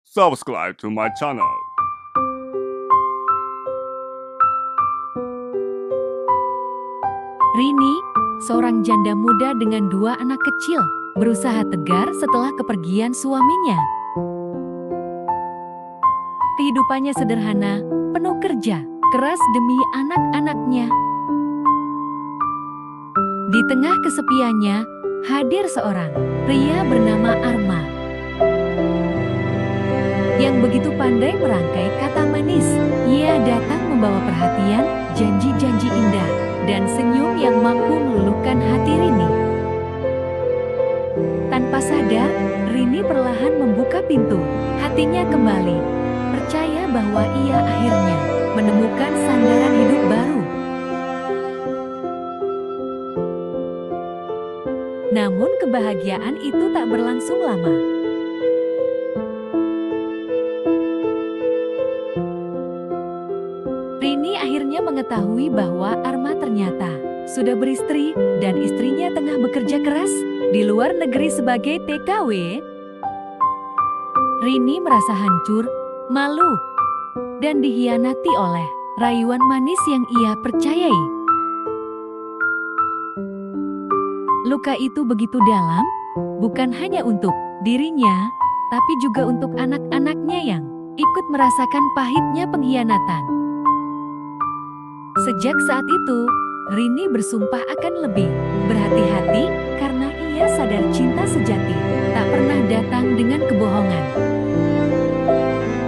subscribe to my channel. Rini, seorang janda muda dengan dua anak kecil, berusaha tegar setelah kepergian suaminya. Kehidupannya sederhana, penuh kerja keras demi anak-anaknya. Di tengah kesepiannya, hadir seorang pria bernama Arma yang begitu pandai merangkai kata manis. Ia datang membawa perhatian, janji-janji indah, dan senyum yang mampu meluluhkan hati Rini. Tanpa sadar, Rini perlahan membuka pintu. Hatinya kembali percaya bahwa ia akhirnya menemukan sandaran hidup baru. Namun kebahagiaan itu tak berlangsung lama. Rini akhirnya mengetahui bahwa Arma ternyata sudah beristri dan istrinya tengah bekerja keras di luar negeri sebagai TKW. Rini merasa hancur, malu, dan dikhianati oleh rayuan manis yang ia percayai. Luka itu begitu dalam, bukan hanya untuk dirinya, tapi juga untuk anak-anaknya yang ikut merasakan pahitnya pengkhianatan. Sejak saat itu, Rini bersumpah akan lebih berhati-hati karena ia sadar cinta sejati tak pernah datang dengan kebohongan.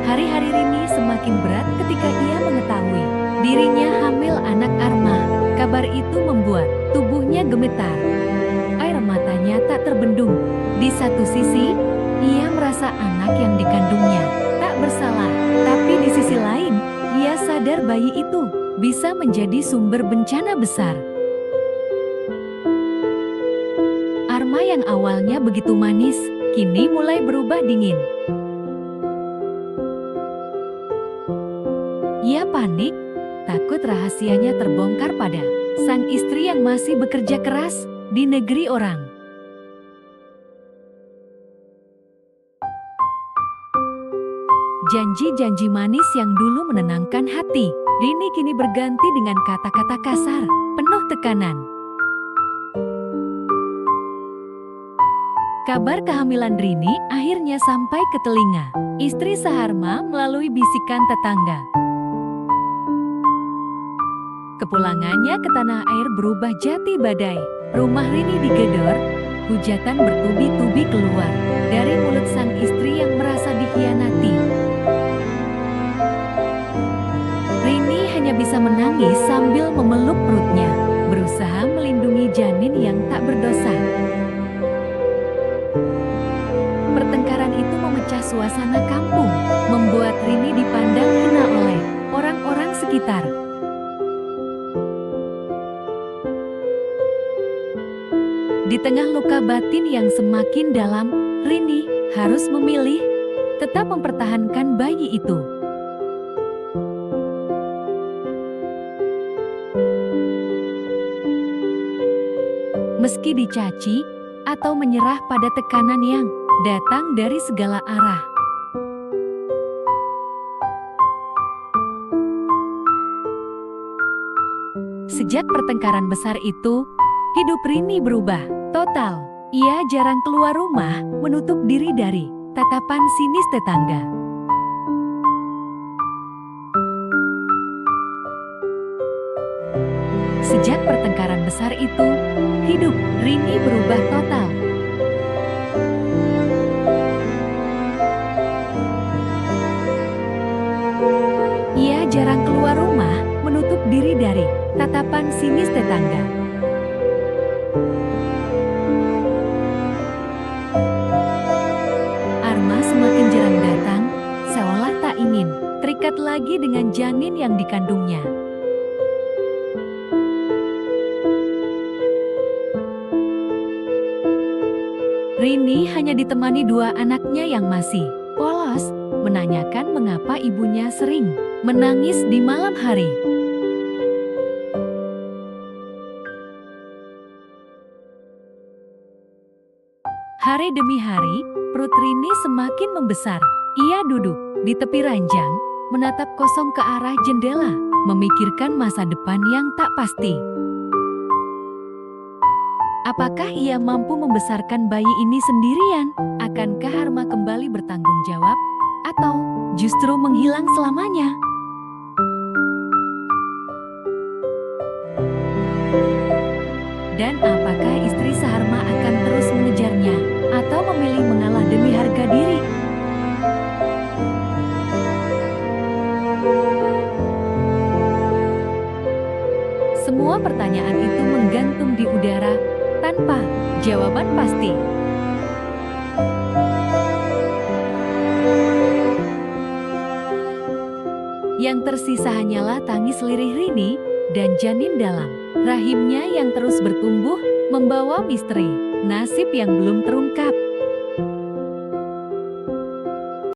Hari-hari Rini semakin berat ketika ia mengetahui dirinya hamil anak Arma. Kabar itu membuat tubuhnya gemetar. Air matanya tak terbendung. Di satu sisi, ia merasa anak yang dikandungnya tak bersalah. Tapi di sisi lain, ia sadar bayi itu bisa menjadi sumber bencana besar. Arma yang awalnya begitu manis, kini mulai berubah dingin. Ia panik, takut rahasianya terbongkar pada sang istri yang masih bekerja keras di negeri orang. Janji-janji manis yang dulu menenangkan hati Rini kini berganti dengan kata-kata kasar, penuh tekanan. Kabar kehamilan Rini akhirnya sampai ke telinga istri Saharma melalui bisikan tetangga. Kepulangannya ke tanah air berubah jati badai. Rumah Rini digedor, hujatan bertubi-tubi keluar dari mulut sang istri yang merasa dikhianati. Rini hanya bisa menangis sambil memeluk perutnya, berusaha melindungi janin yang tak berdosa. Pertengkaran itu memecah suasana kampung, membuat Rini dipandang hina oleh orang-orang sekitar. Di tengah luka batin yang semakin dalam, Rini harus memilih tetap mempertahankan bayi itu. Meski dicaci atau menyerah pada tekanan yang datang dari segala arah. Sejak pertengkaran besar itu, hidup Rini berubah total. Ia jarang keluar rumah, menutup diri dari tatapan sinis tetangga. Sejak pertengkaran besar itu, hidup Rini berubah total. Ia jarang keluar rumah, menutup diri dari tatapan sinis tetangga. Arma semakin jarang datang, seolah tak ingin terikat lagi dengan janin yang dikandungnya. Rini hanya ditemani dua anaknya yang masih polos, menanyakan mengapa ibunya sering menangis di malam hari. Hari demi hari, perut Rini semakin membesar. Ia duduk di tepi ranjang, menatap kosong ke arah jendela, memikirkan masa depan yang tak pasti. Apakah ia mampu membesarkan bayi ini sendirian? Akankah Harma kembali bertanggung jawab? Atau justru menghilang selamanya? Dan apakah istri Saharma akan terus mengejarnya? Atau memilih mengalah demi harga diri? Semua pertanyaan itu menggantung di udara, tanpa jawaban pasti. Yang tersisa hanyalah tangis lirih Rini dan janin dalam rahimnya yang terus bertumbuh, membawa misteri nasib yang belum terungkap.